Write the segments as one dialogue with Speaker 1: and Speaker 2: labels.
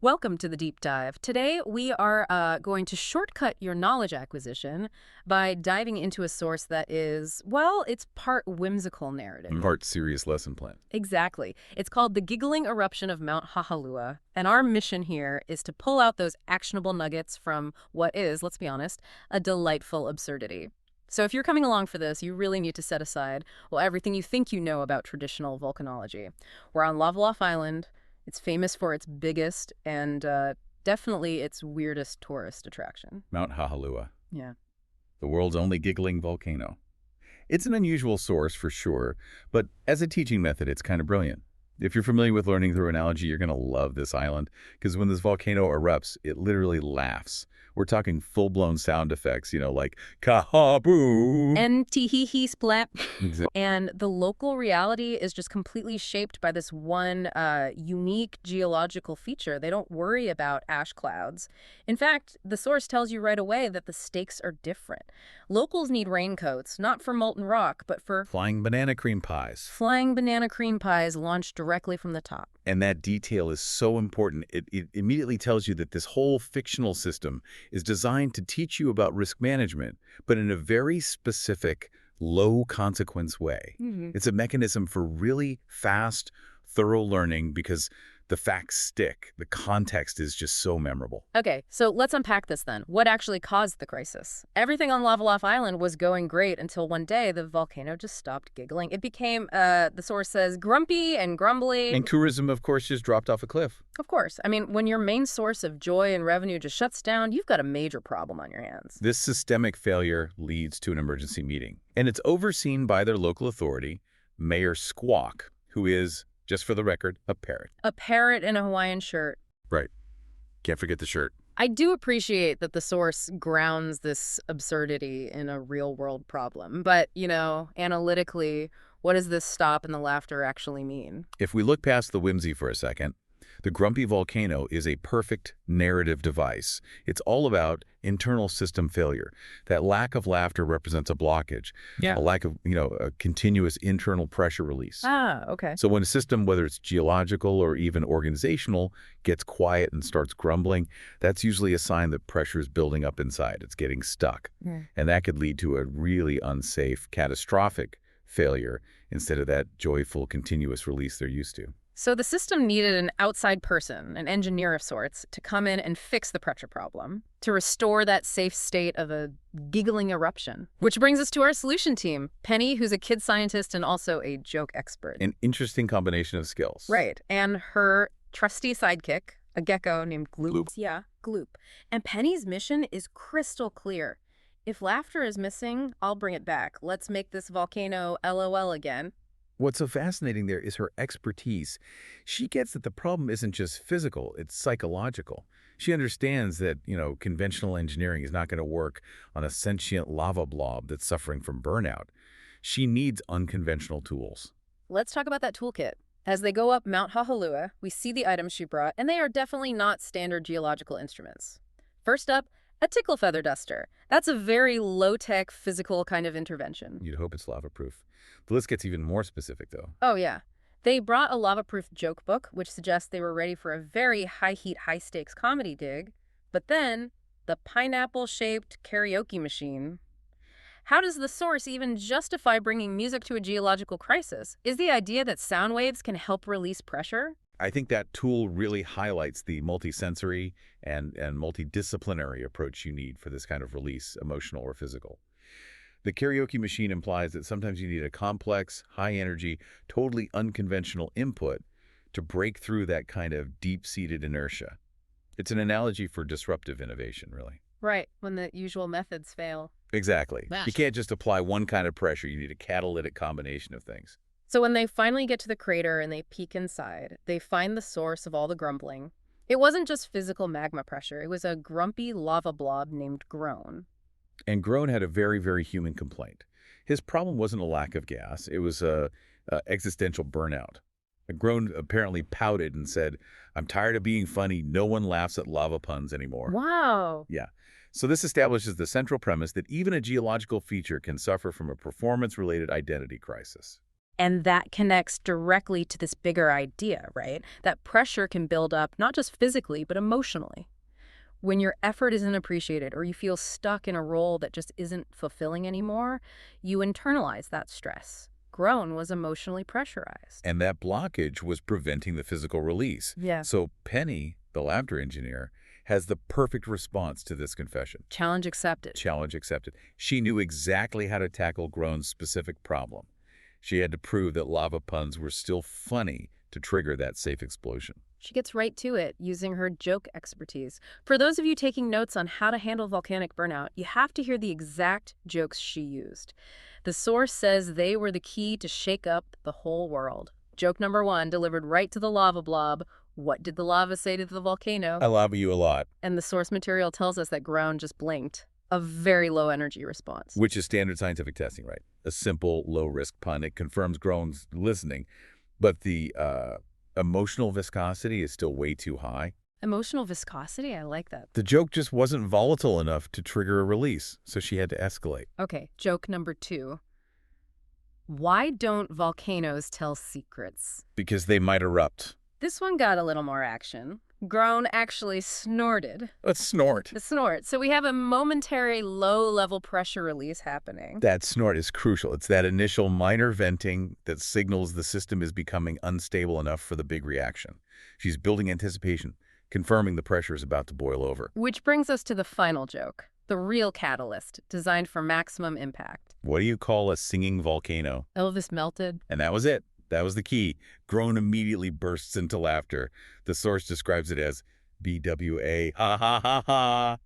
Speaker 1: Welcome to the deep dive. Today, we are going to shortcut your knowledge acquisition by diving into a source that is, well, it's part whimsical narrative.
Speaker 2: Part serious lesson plan.
Speaker 1: Exactly. It's called the Giggling Eruption of Mount Haha-lua, and our mission here is to pull out those actionable nuggets from what is, let's be honest, a delightful absurdity. So if you're coming along for this, you really need to set aside, well, everything you think you know about traditional volcanology. We're on LavaLaff Island. It's famous for its biggest and definitely its weirdest tourist attraction.
Speaker 2: Mount Haha-lua,
Speaker 1: Yeah.
Speaker 2: the world's only giggling volcano. It's an unusual source for sure, but as a teaching method, it's kind of brilliant. If you're familiar with learning through analogy, you're going to love this island, because when this volcano erupts, it literally laughs. We're talking full-blown sound effects, like kaha-boo.
Speaker 1: And tee-hee-hee splat.
Speaker 2: Exactly.
Speaker 1: And the local reality is just completely shaped by this one unique geological feature. They don't worry about ash clouds. In fact, the source tells you right away that the stakes are different. Locals need raincoats, not for molten rock, but for
Speaker 2: Flying banana cream pies.
Speaker 1: flying banana cream pies launched directly from the top.
Speaker 2: And that detail is so important. It immediately tells you that this whole fictional system is designed to teach you about risk management, but in a very specific, low-consequence way. It's a mechanism for really fast, thorough learning because the facts stick. The context is just so memorable.
Speaker 1: Okay, so let's unpack this then. What actually caused the crisis? Everything on LavaLaff Island was going great until one day the volcano just stopped giggling. It became, the source says, grumpy and grumbly.
Speaker 2: And tourism, of course, just dropped off a cliff.
Speaker 1: Of course. I mean, when your main source of joy and revenue just shuts down, you've got a major problem on your hands.
Speaker 2: This systemic failure leads to an emergency meeting, and it's overseen by their local authority, Mayor Squawk, who is, just for the record, a parrot.
Speaker 1: A parrot in a Hawaiian shirt.
Speaker 2: Right. Can't forget the shirt.
Speaker 1: I do appreciate that the source grounds this absurdity in a real-world problem. But, analytically, what does this stop and the laughter actually mean?
Speaker 2: If we look past the whimsy for a second, the grumpy volcano is a perfect narrative device. It's all about internal system failure. That lack of laughter represents a blockage, a lack of, a continuous internal pressure release.
Speaker 1: Ah, okay.
Speaker 2: So when a system, whether it's geological or even organizational, gets quiet and starts grumbling, that's usually a sign that pressure is building up inside. It's getting stuck. And that could lead to a really unsafe, catastrophic failure instead of that joyful, continuous release they're used to.
Speaker 1: So the system needed an outside person, an engineer of sorts, to come in and fix the pressure problem, to restore that safe state of a giggling eruption. Which brings us to our solution team. Penny, who's a kid scientist and also a joke expert.
Speaker 2: An interesting combination of skills.
Speaker 1: Right. And her trusty sidekick, a gecko named Gloop.
Speaker 2: Gloop.
Speaker 1: Yeah, Gloop. And Penny's mission is crystal clear. If laughter is missing, I'll bring it back. Let's make this volcano LOL again.
Speaker 2: What's so fascinating there is her expertise. She gets that the problem isn't just physical, it's psychological. She understands that, conventional engineering is not going to work on a sentient lava blob that's suffering from burnout. She needs unconventional tools.
Speaker 1: Let's talk about that toolkit. As they go up Mount Haha-lua, we see the items she brought, and they are definitely not standard geological instruments. First up, a tickle feather duster. That's a very low-tech, physical kind of intervention.
Speaker 2: You'd hope it's lava-proof. The list gets even more specific, though.
Speaker 1: Oh, yeah. They brought a lava-proof joke book, which suggests they were ready for a very high-heat, high-stakes comedy dig. But then, the pineapple-shaped karaoke machine. How does the source even justify bringing music to a geological crisis? Is the idea that sound waves can help release pressure?
Speaker 2: I think that tool really highlights the multisensory and multidisciplinary approach you need for this kind of release, emotional or physical. The karaoke machine implies that sometimes you need a complex, high-energy, totally unconventional input to break through that kind of deep-seated inertia. It's an analogy for disruptive innovation, really.
Speaker 1: Right, when the usual methods fail.
Speaker 2: Exactly. You can't just apply one kind of pressure. You need a catalytic combination of things.
Speaker 1: So when they finally get to the crater and they peek inside, they find the source of all the grumbling. It wasn't just physical magma pressure. It was a grumpy lava blob named Groan.
Speaker 2: And Groan had a very, very human complaint. His problem wasn't a lack of gas. It was a existential burnout. Groan apparently pouted and said, "I'm tired of being funny. No one laughs at lava puns anymore."
Speaker 1: Wow.
Speaker 2: Yeah. So this establishes the central premise that even a geological feature can suffer from a performance-related identity crisis.
Speaker 1: And that connects directly to this bigger idea, right? That pressure can build up not just physically, but emotionally. When your effort isn't appreciated or you feel stuck in a role that just isn't fulfilling anymore, you internalize that stress. Groan was emotionally pressurized.
Speaker 2: And that blockage was preventing the physical release.
Speaker 1: Yeah.
Speaker 2: So Penny, the laughter engineer, has the perfect response to this confession.
Speaker 1: Challenge accepted.
Speaker 2: Challenge accepted. She knew exactly how to tackle Groan's specific problem. She had to prove that lava puns were still funny to trigger that safe explosion.
Speaker 1: She gets right to it, using her joke expertise. For those of you taking notes on how to handle volcanic burnout, you have to hear the exact jokes she used. The source says they were the key to shake up the whole world. Joke number 1, delivered right to the lava blob. What did the lava say to the volcano?
Speaker 2: I love you a lot.
Speaker 1: And the source material tells us that Groan just blinked. A very low energy response.
Speaker 2: Which is standard scientific testing, right? A simple, low-risk pun. It confirms Groan's listening. But the emotional viscosity is still way too high.
Speaker 1: Emotional viscosity? I like that.
Speaker 2: The joke just wasn't volatile enough to trigger a release, so she had to escalate.
Speaker 1: Okay, joke number 2. Why don't volcanoes tell secrets?
Speaker 2: Because they might erupt.
Speaker 1: This one got a little more action. Groan actually snorted.
Speaker 2: Let's snort.
Speaker 1: The snort. So we have a momentary low-level pressure release happening.
Speaker 2: That snort is crucial. It's that initial minor venting that signals the system is becoming unstable enough for the big reaction. She's building anticipation, confirming the pressure is about to boil over.
Speaker 1: Which brings us to the final joke, the real catalyst, designed for maximum impact.
Speaker 2: What do you call a singing volcano?
Speaker 1: Elvis melted.
Speaker 2: And that was it. That was the key. Groan immediately bursts into laughter. The source describes it as BWA, ha ha ha ha.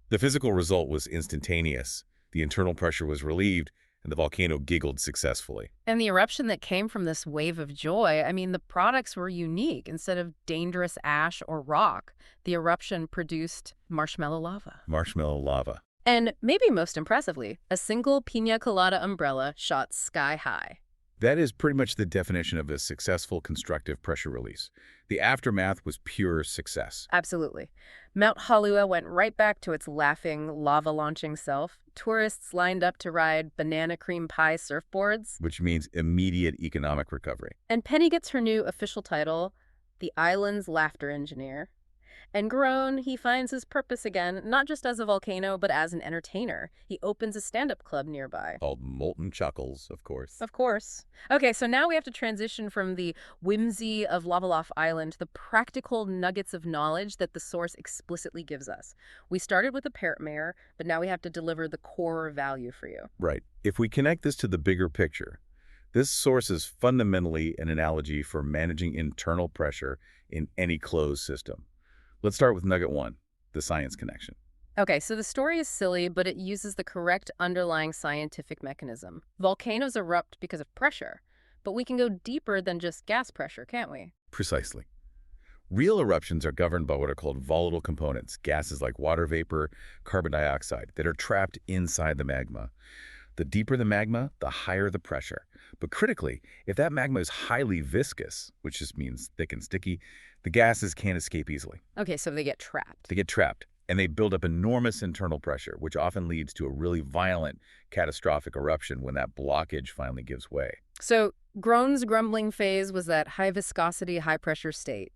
Speaker 2: The physical result was instantaneous. The internal pressure was relieved, and the volcano giggled successfully.
Speaker 1: And the eruption that came from this wave of joy, I mean, the products were unique. Instead of dangerous ash or rock, the eruption produced marshmallow lava.
Speaker 2: Marshmallow lava.
Speaker 1: And maybe most impressively, a single piña colada umbrella shot sky high.
Speaker 2: That is pretty much the definition of a successful constructive pressure release. The aftermath was pure success.
Speaker 1: Absolutely. Mount Haha-lua went right back to its laughing, lava-launching self. Tourists lined up to ride banana cream pie surfboards.
Speaker 2: Which means immediate economic recovery.
Speaker 1: And Penny gets her new official title, the island's laughter engineer. And Groan, he finds his purpose again, not just as a volcano, but as an entertainer. He opens a stand-up club nearby.
Speaker 2: Called Molten Chuckles, of course.
Speaker 1: Of course. Okay, so now we have to transition from the whimsy of LavaLaff Island to the practical nuggets of knowledge that the source explicitly gives us. We started with the parrot mare, but now we have to deliver the core value for you.
Speaker 2: Right. If we connect this to the bigger picture, this source is fundamentally an analogy for managing internal pressure in any closed system. Let's start with nugget 1, the science connection.
Speaker 1: Okay, so the story is silly, but it uses the correct underlying scientific mechanism. Volcanoes erupt because of pressure, but we can go deeper than just gas pressure, can't we?
Speaker 2: Precisely. Real eruptions are governed by what are called volatile components, gases like water vapor, carbon dioxide, that are trapped inside the magma. The deeper the magma, the higher the pressure. But critically, if that magma is highly viscous, which just means thick and sticky, the gases can't escape easily.
Speaker 1: Okay, so they get trapped.
Speaker 2: They get trapped, and they build up enormous internal pressure, which often leads to a really violent, catastrophic eruption when that blockage finally gives way.
Speaker 1: So Groan's grumbling phase was that high viscosity, high pressure state.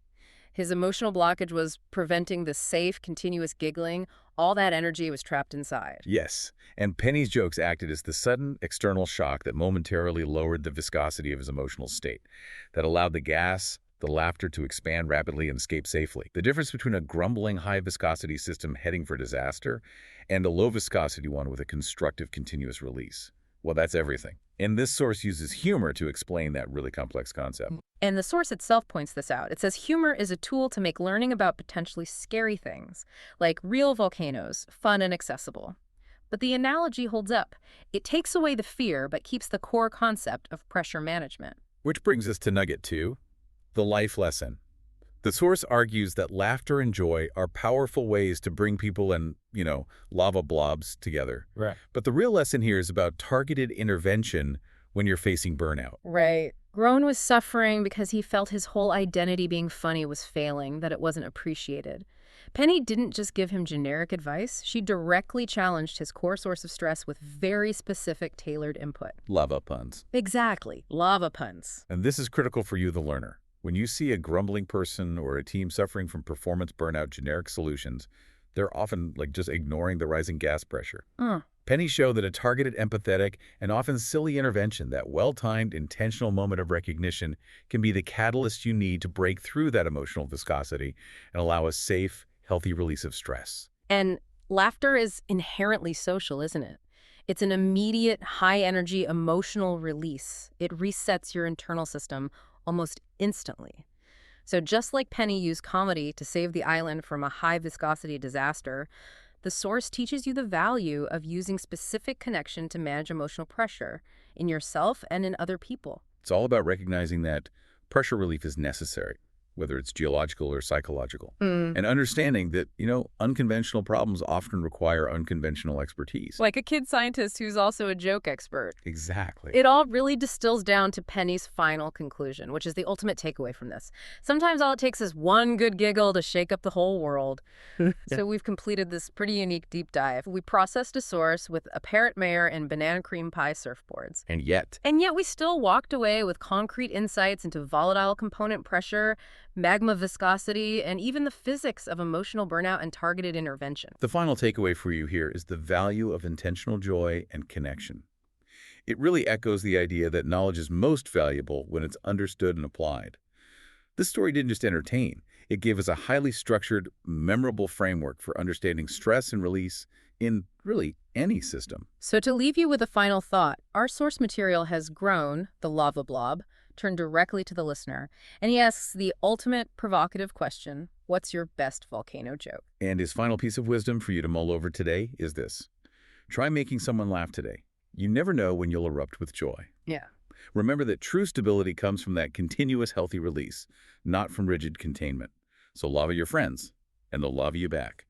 Speaker 1: His emotional blockage was preventing the safe, continuous giggling. All that energy was trapped inside.
Speaker 2: Yes, and Penny's jokes acted as the sudden external shock that momentarily lowered the viscosity of his emotional state, that allowed the gas, the laughter to expand rapidly and escape safely. The difference between a grumbling high-viscosity system heading for disaster and a low-viscosity one with a constructive continuous release. Well, that's everything. And this source uses humor to explain that really complex concept.
Speaker 1: And the source itself points this out. It says humor is a tool to make learning about potentially scary things, like real volcanoes, fun and accessible. But the analogy holds up. It takes away the fear, but keeps the core concept of pressure management.
Speaker 2: Which brings us to nugget 2, the life lesson. The source argues that laughter and joy are powerful ways to bring people and, lava blobs together.
Speaker 3: Right.
Speaker 2: But the real lesson here is about targeted intervention when you're facing burnout.
Speaker 1: Right. Groan was suffering because he felt his whole identity being funny was failing, that it wasn't appreciated. Penny didn't just give him generic advice, she directly challenged his core source of stress with very specific, tailored input.
Speaker 2: Lava puns.
Speaker 1: Exactly. Lava puns.
Speaker 2: And this is critical for you, the learner. When you see a grumbling person or a team suffering from performance burnout generic solutions, they're often just ignoring the rising gas pressure. Penny showed that a targeted, empathetic, and often silly intervention, that well-timed, intentional moment of recognition, can be the catalyst you need to break through that emotional viscosity and allow a safe, healthy release of stress.
Speaker 1: And laughter is inherently social, isn't it? It's an immediate, high-energy, emotional release. It resets your internal system almost instantly. So just like Penny used comedy to save the island from a high-viscosity disaster, the source teaches you the value of using specific connection to manage emotional pressure in yourself and in other people.
Speaker 2: It's all about recognizing that pressure relief is necessary, whether it's geological or psychological, and understanding that, unconventional problems often require unconventional expertise.
Speaker 1: Like a kid scientist who's also a joke expert.
Speaker 2: Exactly.
Speaker 1: It all really distills down to Penny's final conclusion, which is the ultimate takeaway from this. Sometimes all it takes is one good giggle to shake up the whole world. So we've completed this pretty unique deep dive. We processed a source with a parrot mare and banana cream pie surfboards.
Speaker 2: And yet
Speaker 1: we still walked away with concrete insights into volatile component pressure, magma viscosity, and even the physics of emotional burnout and targeted intervention.
Speaker 2: the final takeaway for you here is the value of intentional joy and connection. It really echoes the idea that knowledge is most valuable when it's understood and applied. This story didn't just entertain. It gave us a highly structured, memorable framework for understanding stress and release in really any system.
Speaker 1: So to leave you with a final thought, our source material has Groan, the lava blob, turned directly to the listener, and he asks the ultimate provocative question: what's your best volcano joke?
Speaker 2: And his final piece of wisdom for you to mull over today is this. Try making someone laugh today. You never know when you'll erupt with joy.
Speaker 1: Yeah.
Speaker 2: Remember that true stability comes from that continuous healthy release, not from rigid containment. So lava your friends, and they'll lava you back.